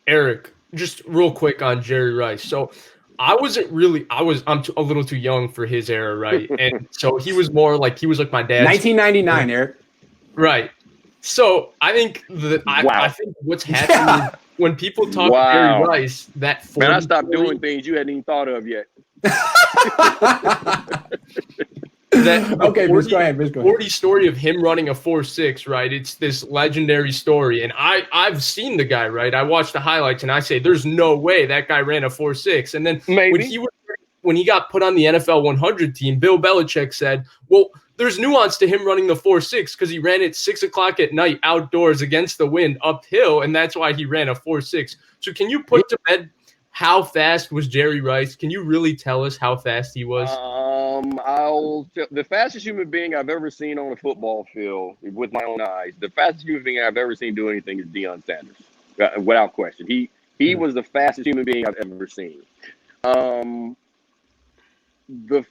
Eric, just real quick on Jerry Rice. So I'm a little too young for his era, right? And so he was like my dad's 1999, Eric. right. So I Wow. think what's happening is Yeah. when people talk Jerry Wow. Rice, that Man, I 40 stopped story, doing things you hadn't even thought of yet. that the Okay, Vish, go ahead. Vish, go ahead. 40 story of him running a 4.6, right? It's this legendary story. And I've seen the guy, right? I watched the highlights and I say, there's no way that guy ran a 4.6. And then Maybe. when he got put on the NFL 100 team, Bill Belichick said, well, there's nuance to him running the 4.6 because he ran it 6 o'clock at night outdoors against the wind uphill. And that's why he ran a 4.6. So can you put to bed how fast was Jerry Rice? Can you really tell us how fast he was? The fastest human being I've ever seen on a football field with my own eyes. The fastest human being I've ever seen do anything is Deion Sanders, without question. He was the fastest human being I've ever seen. Um, the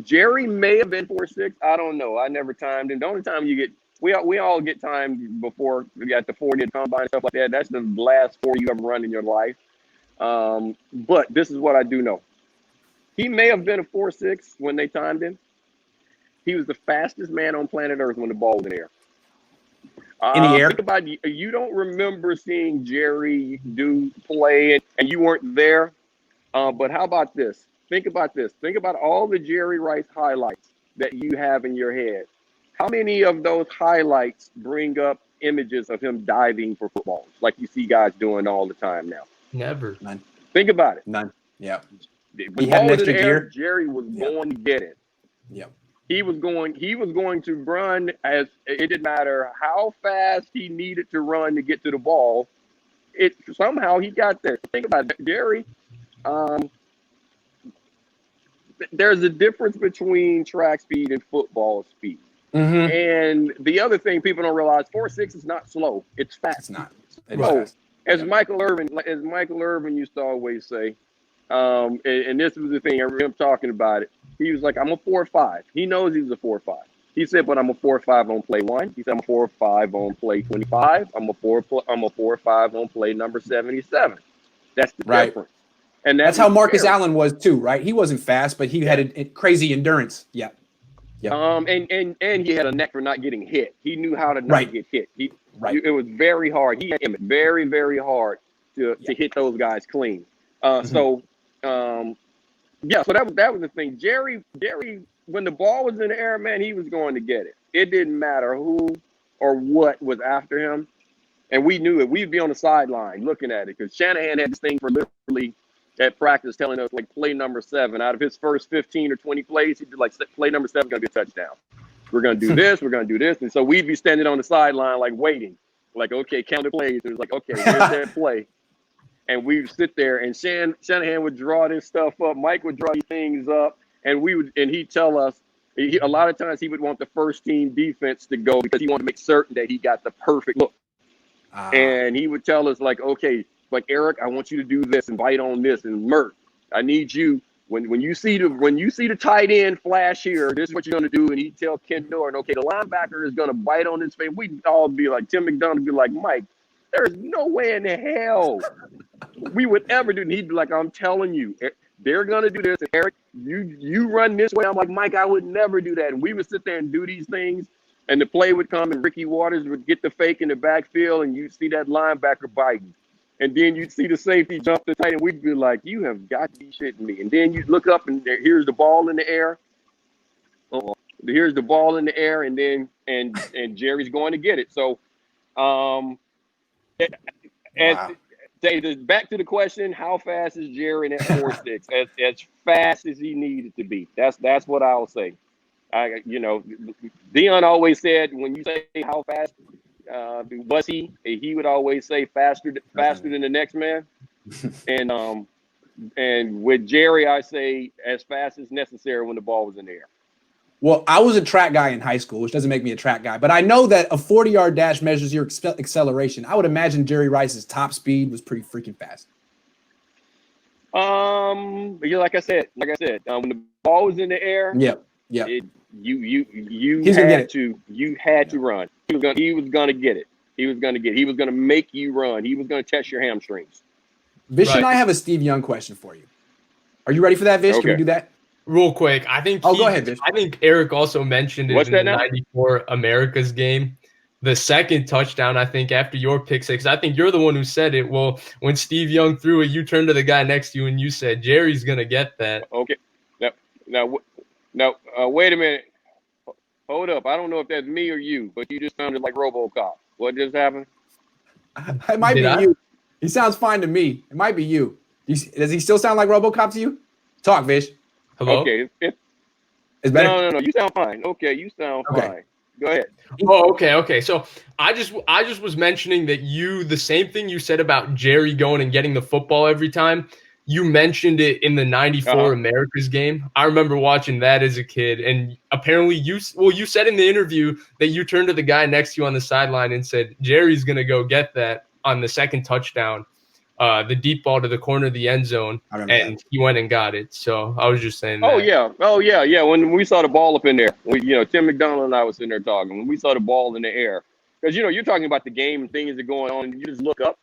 Jerry may have been 4.6. I don't know. I never timed him. The only time we all get timed before we got the 40 at combine and stuff like that. That's the last 40 you ever run in your life. But this is what I do know. He may have been a 4.6 when they timed him. He was the fastest man on planet Earth when the ball was in the air. In the air? Think about you don't remember seeing Jerry do play and you weren't there. But how about this? Think about this. Think about all the Jerry Rice highlights that you have in your head. How many of those highlights bring up images of him diving for footballs like you see guys doing all the time now? Never. None. Think about it. None. Yeah. When He the had ball an was in extra the air, gear. Jerry was going to get it. Yep. He was going to run as it didn't matter how fast he needed to run to get to the ball. It somehow he got there. Think about it, Jerry. There's a difference between track speed and football speed. Mm-hmm. And the other thing people don't realize, 4.6 is not slow. It's fast. It's not. It is Slow. fast. As Yep. Michael Irvin used to always say, and this was the thing, I remember him talking about it. He was like, I'm a 4.5. He knows he was a 4.5. He said, but I'm a 4.5 on play 1. He said, I'm a 4.5 on play 25. I'm a 4.5 on play number 77. That's the Right. difference. And That's how Marcus Allen was too, right? He wasn't fast, but he had a crazy endurance. Yeah. Yep. And he had a knack for not getting hit. He knew how to not Right. get hit. Right. It was very hard. He aimed it very, very hard to hit those guys clean. So that was the thing. Jerry, when the ball was in the air, man, he was going to get it. It didn't matter who or what was after him, and we knew it. We'd be on the sideline looking at it because Shanahan had this thing for literally at practice telling us like play number 7 out of his first 15 or 20 plays, he'd be like play number 7 is going to be a touchdown. We're going to do this. We're going to do this. And so we'd be standing on the sideline like waiting, like, okay, count the plays. It was like, okay, here's that play. And we would sit there and Shanahan would draw this stuff up. Mike would draw these things up and he'd tell us, a lot of times he would want the first team defense to go because he wanted to make certain that he got the perfect look. And he would tell us like, okay, like Eric, I want you to do this and bite on this, and Mert, I need you when you see the tight end flash here, this is what you're gonna do. And he'd tell Ken Norton, okay, the linebacker is gonna bite on his face. We'd all be like, Tim McDonough would be like, Mike, there's no way in the hell we would ever do. And he'd be like, I'm telling you, they're gonna do this. And Eric, you run this way. I'm like, Mike, I would never do that. And we would sit there and do these things. And the play would come, and Ricky Waters would get the fake in the backfield, and you'd see that linebacker biting. And then you'd see the safety jump the tight end. We'd be like, you have got to be shitting me. And then you'd look up, and here's the ball in the air. Here's the ball in the air, and then and Jerry's going to get it. So, back to the question, how fast is Jerry in that 4.6? As fast as he needed to be. That's what I'll say. Deion always said, when you say how fast was he would always say faster than the next man. And with Jerry, I say as fast as necessary when the ball was in the air. Well, I was a track guy in high school, which doesn't make me a track guy, but I know that a 40-yard dash measures your acceleration. I would imagine Jerry Rice's top speed was pretty freaking fast. Like I said, when the ball was in the air, yeah. You had to run. He was gonna get it. He was going to get. He was going to make you run. He was going to test your hamstrings. Vish and Right. I have a Steve Young question for you. Are you ready for that, Vish? Can we Okay. do that? Real quick, I think. Oh, go ahead, Vish. I think Eric also mentioned it What's in that the now? '94 America's game. The second touchdown, I think, after your pick six. I think you're the one who said it. Well, when Steve Young threw it, you turned to the guy next to you and you said, "Jerry's gonna get that." Okay. Now, wait a minute. Hold up. I don't know if that's me or you, but you just sounded like RoboCop. What just happened? It might Did be I? you. He sounds fine to me. It might be you. Does he still sound like RoboCop to you? Talk, Vish. Hello. Okay. It's better. No. You sound fine. Okay, you sound Okay. fine. Go ahead. Oh, okay. So I just was mentioning that the same thing you said about Jerry going and getting the football every time. You mentioned it in the '94 Uh-huh. America's game. I remember watching that as a kid, and apparently you said in the interview that you turned to the guy next to you on the sideline and said, "Jerry's gonna go get that on the second touchdown, the deep ball to the corner of the end zone," I remember and he went and got it. So I was just saying Oh that. yeah. When we saw the ball up in there, Tim McDonald and I was sitting there talking. When we saw the ball in the air, because you're talking about the game and things that are going on, and you just look up,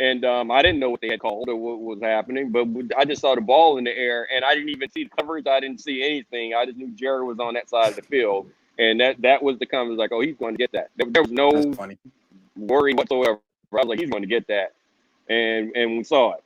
and I didn't know what they had called or what was happening, but I just saw the ball in the air, and I didn't even see the coverage. I didn't see anything. I just knew Jerry was on that side of the field, and that was the comment. Like, oh, he's going to get that. There was no That's funny. worry whatsoever. I was like, he's going to get that, and we saw it.